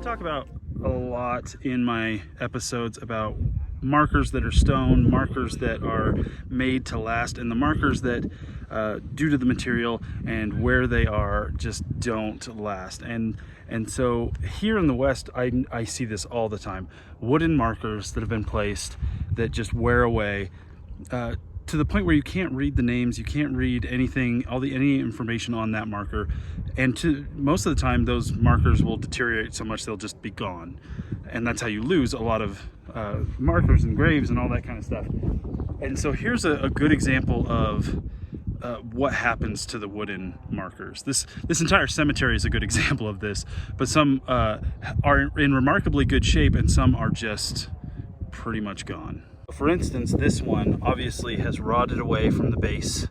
Talk about a lot in my episodes about markers that are stone, markers that are made to last, and the markers that due to the material and where they are just don't last. And so here in the West, I see this all the time. Wooden markers that have been placed that just wear away to the point where you can't read the names, you can't read anything, any information on that marker. And most of the time, those markers will deteriorate so much they'll just be gone. And that's how you lose a lot of markers and graves and all that kind of stuff. And so here's a good example of what happens to the wooden markers. This entire cemetery is a good example of this, but some are in remarkably good shape and some are just pretty much gone. For instance, this one obviously has rotted away from the base.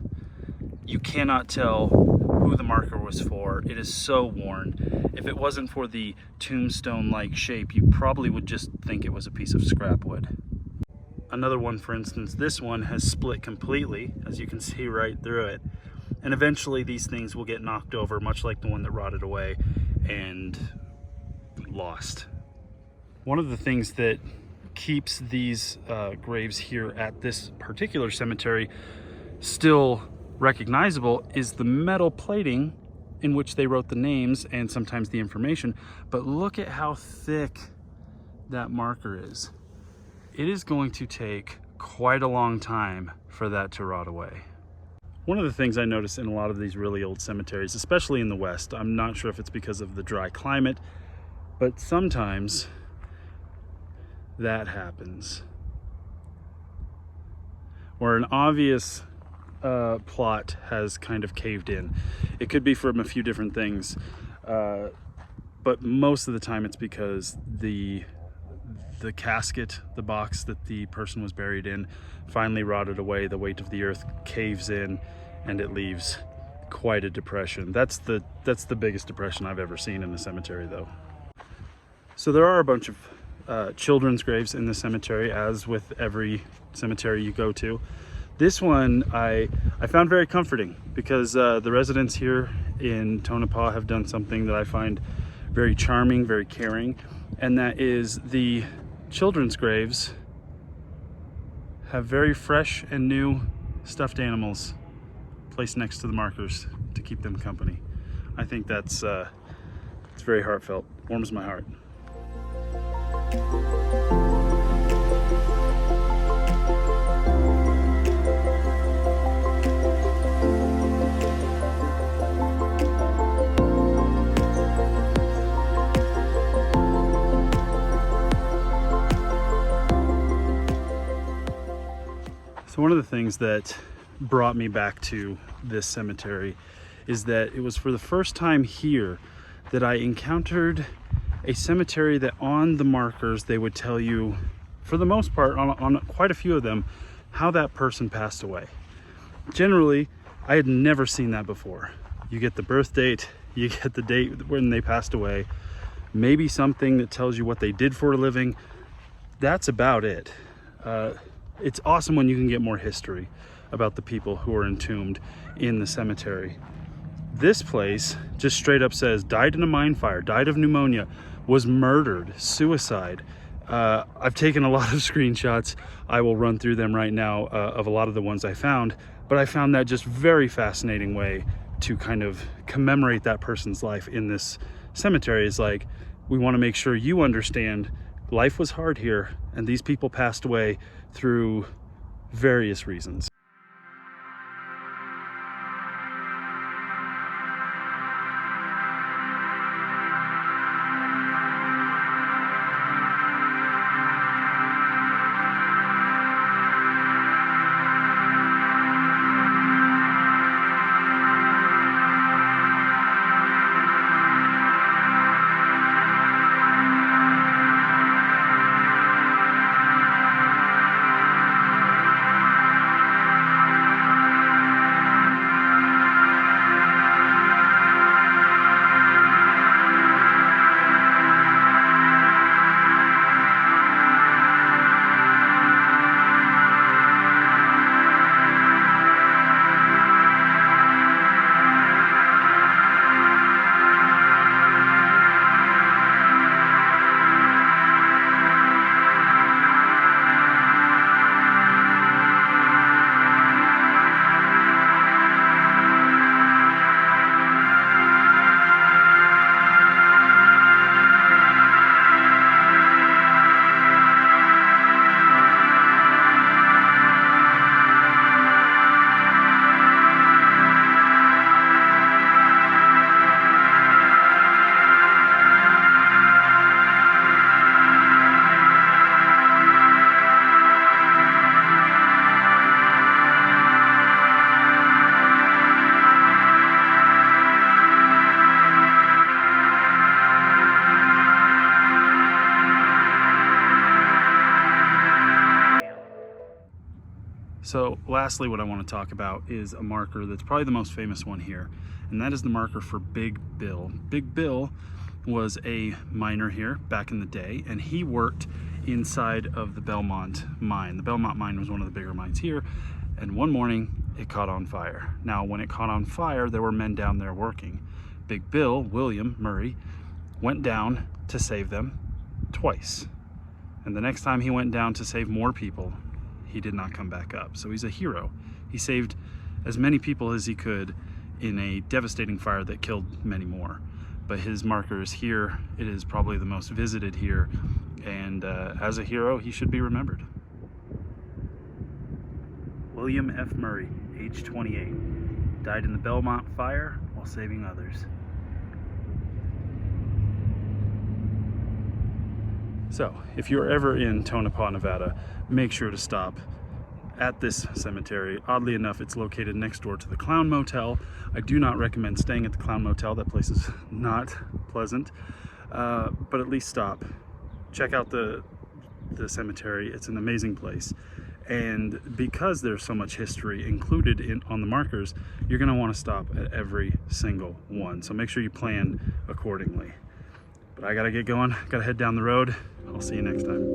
You cannot tell who the marker was for. It is so worn. If it wasn't for the tombstone-like shape, you probably would just think it was a piece of scrap wood. Another one, for instance, this one has split completely, as you can see right through it. And eventually these things will get knocked over, much like the one that rotted away and lost. One of the things that keeps these graves here at this particular cemetery still recognizable is the metal plating in which they wrote the names and sometimes the information. But look at how thick that marker is. It is going to take quite a long time for that to rot away. One of the things I notice in a lot of these really old cemeteries, especially in the West, I'm not sure if it's because of the dry climate, but sometimes that happens. Where an obvious plot has kind of caved in. It could be from a few different things, but most of the time it's because the casket, the box that the person was buried in, finally rotted away. The weight of the earth caves in and it leaves quite a depression. That's the biggest depression I've ever seen in a cemetery, though. So there are a bunch of children's graves in the cemetery, as with every cemetery you go to. This one I found very comforting because the residents here in Tonopah have done something that I find very charming, very caring, and that is the children's graves have very fresh and new stuffed animals placed next to the markers to keep them company. I think that's it's very heartfelt, warms my heart. So one of the things that brought me back to this cemetery is that it was for the first time here that I encountered a cemetery that on the markers they would tell you, for the most part, on quite a few of them, how that person passed away. Generally, I had never seen that before. You get the birth date, you get the date when they passed away, maybe something that tells you what they did for a living. That's about it. It's awesome when you can get more history about the people who are entombed in the cemetery. This place just straight up says, died in a mine fire, died of pneumonia, was murdered, suicide. I've taken a lot of screenshots. I will run through them right now of a lot of the ones I found, but I found that just very fascinating way to kind of commemorate that person's life in this cemetery. Is like, we want to make sure you understand life was hard here and these people passed away through various reasons. So lastly, what I want to talk about is a marker that's probably the most famous one here, and that is the marker for Big Bill. Big Bill was a miner here back in the day, and he worked inside of the Belmont mine. The Belmont mine was one of the bigger mines here, and one morning it caught on fire. Now, when it caught on fire, there were men down there working. Big Bill, William Murray, went down to save them twice. And the next time he went down to save more people, he did not come back up. So he's a hero. He saved as many people as he could in a devastating fire that killed many more. But his marker is here. It is probably the most visited here. And as a hero, he should be remembered. William F. Murray, age 28, died in the Belmont fire while saving others. So, if you're ever in Tonopah, Nevada, make sure to stop at this cemetery. Oddly enough, it's located next door to the Clown Motel. I do not recommend staying at the Clown Motel. That place is not pleasant, but at least stop. Check out the cemetery. It's an amazing place. And because there's so much history included on the markers, you're going to want to stop at every single one. So make sure you plan accordingly. But I gotta get going, gotta head down the road. I'll see you next time.